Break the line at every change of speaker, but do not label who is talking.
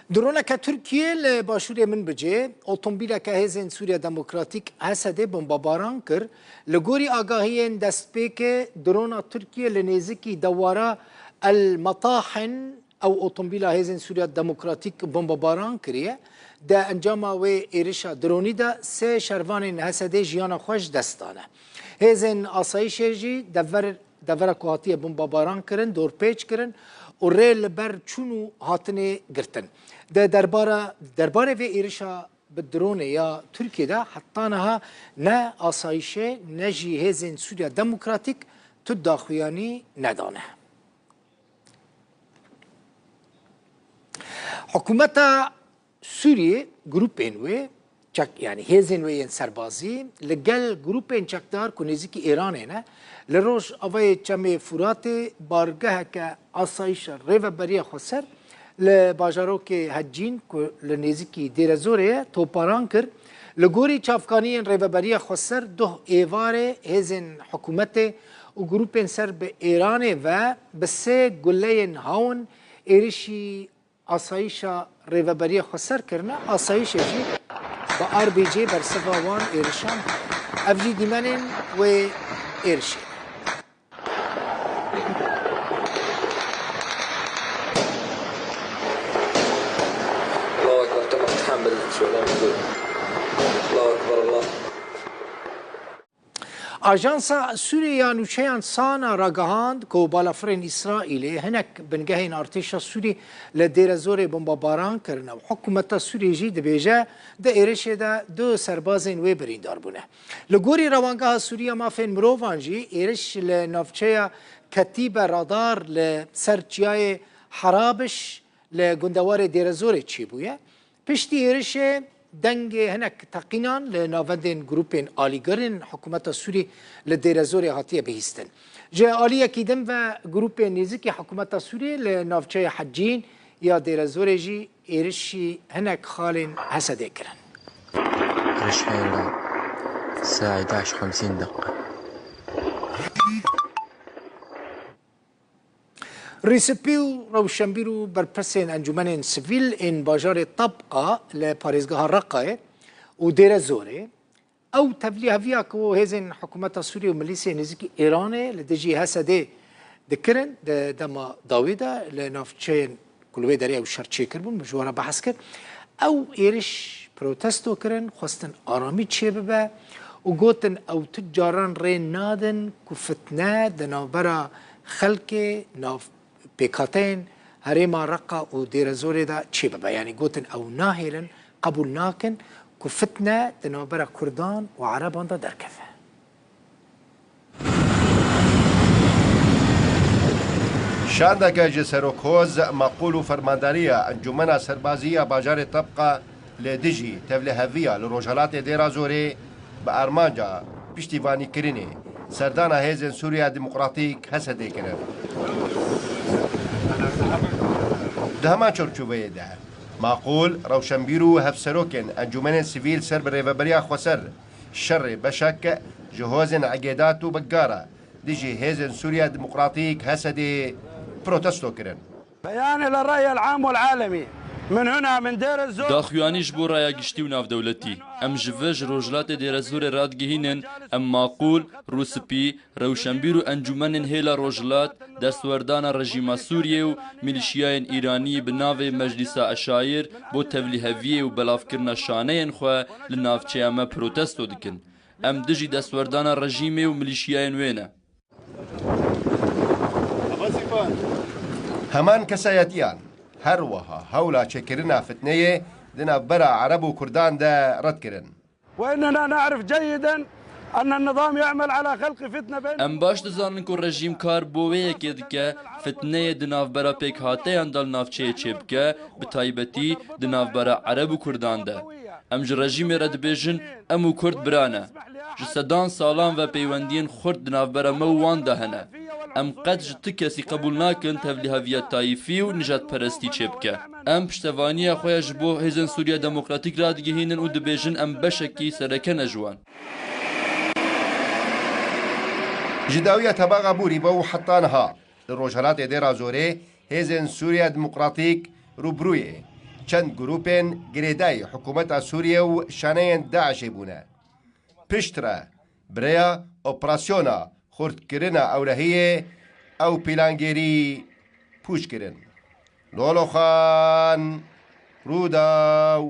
درونه که ترکیه لباشوری من بجه اتومبیل که هزین سوریا دموکراتیک حسده بمباران کر لگوری آگاهی دست که درونه ترکیه لنزکی دواره المطاحن او اتومبیل هزین سوریا دموکراتیک بمباران کریه ده انجام و ایرشا درونی ده سه شروان حسده جیان خوش دستانه هزین آسایش جی دور کوهاتی بمباران کرن دور پیچ کرن و ریل بر چونو هاتنه گرتن ده درباره و ایرشا بدرونه یا ترکیه ده حتی نها نه آسایشه نه جهازین سوریا دموکراتیک تو داخویانی ندانه حکومت سوریه گروپین و چک یعنی هزین و این سربازی لگل گروپین چکدار کنیزی که ایرانه نه لروش اوای چمه فرات بارگاه که آسایش ریو بری خسر لباجارو که هجین که لنیزی که دیر زوره توپاران کر لگوری چافکانی ریو بری خسر دو ایواره هزین حکومت و گروپین سر به ایرانه و بسه گلین هاون ایرشی آسایش ریوبری خسر کرنا آسایش جی با آر بی جی بر سوان ایرشان افجی دیمنن و ایرشی
الله اکبر تم تحمل شو الله اکبر الله
آژانسا سوریه نوچهان سانا راگهاند که بالافرین اسرائیل هنک بنگهین ارتش سوری لدیر زور بمباران کرنا و حکومت سوریه جی دبیجه ده ایرشه ده دو سربازین و بریندار بونه لگوری روانگاه سوریه مافین مروفان جی ایرش لنفچه کتیب رادار لسرچیای حرابش لگندوار دیر زور چی بویه پشتی ایرشه دنگ هنک تقینان لناوندن گروپین آلیگرین حکومت سوری لدیر زوری هاتیه بهیستن جه آلیه کیدم و گروپین نیزی که حکومت سوری لناوچه حجین یا دیر زوری جی ایرشی هنک خالین حسده کرن
رش حيلا الساعة 11:50 دقة.
ريسبيو روشنبيرو برپرسين انجمن سيفيل ان باجار طبقة لباريزگاه رقة ودير زوري او تبليها فيها كو هزين حكومة سوريا وميليسيا نزيكي ايراني لدجي هسده دكرن دما داويدا لنافچين كلوه داري او شرچي كربون مجوارا بحث كر او ايرش بروتستو كرن خواستن آرامی چه ببه و گوتن او تجاران رين نادن كفتنا دنابرا خلق ناف بكاتين هريما رقا و دير زوري دا چه ببه يعني گوتن او ناهلن قبول ناكن كفتنا دنابرا كردان و عربان دا دركفه
شاندك جسروكوز مقول فرماندارية انجمنا سربازية باجار طبقة لدجي تبلهفية لروجالات ديرا زوري بأرمانجا بشتيفاني كريني سردانا هيزن سوريا ديمقراطيك هسدي كرن دهما چرچوبه ده معقول روشنبيرو هفسروكن انجمن سيفيل سرب ريفبريا خسر شر بشك جهوزن عقيداتو بقارة ديجي هيزن سوريا ديمقراطيك هسدي بروتستو كرن
بيان للرأي العام والعالمي من هنا من دير الزور
داخوانيش بو رايا گشتي و ناف دولتي ام جوج روجلات دير الزور رادگهينن ام معقول روسبي روشنبيرو انجمن هيلا روجلات دستوردانا رژيما سوريه و ميليشياين ايراني بناوي مجلس اشاير بو تبليهويه و بلافكرنا شانين خو لنافچه ام بروتستو دكن ام دجي دستوردانا رژيمي و ميليشياين وينه
همان كسايتيان هروها هولا شكرنا فتنية دنا برا عرب وكردان دا رد كرن
وإننا نعرف جيدا أن النظام يعمل على خلق فتنة بين
ام باش دزانن کو رژیم کار بووه که فتنه دناف برا پیک هاته اندال نافچه چبکه به تایبتی دناف برا عرب و کردان ده ام ج رژیم رد بیجن امو کرد برانه جسدان سالان و پیوندین خورد دناف برا موان ده هنه ام قد جت کسی قبول ناکن تبلیغاویت طایفی و نجات پرستی چبکه ام پشتوانی خوی جبو هزن سوریا دموکراتیک رادگهینن و دبیجن ام بشکی سرکه نجوان
جداوية تباغا بوري بو حطانها للروجالات ديرا زوري هزن سوريا ديمقراطيك روبروية چەند گروپێن گرێدای حکوومەتە سووریە و شانەیەن داعشێ بوونە پشترە برەیە ئۆپراسیۆنە خورتکردنە ئەورەهەیە ئەو پیلانگێری پوشکردن لۆلۆخان ڕوودا و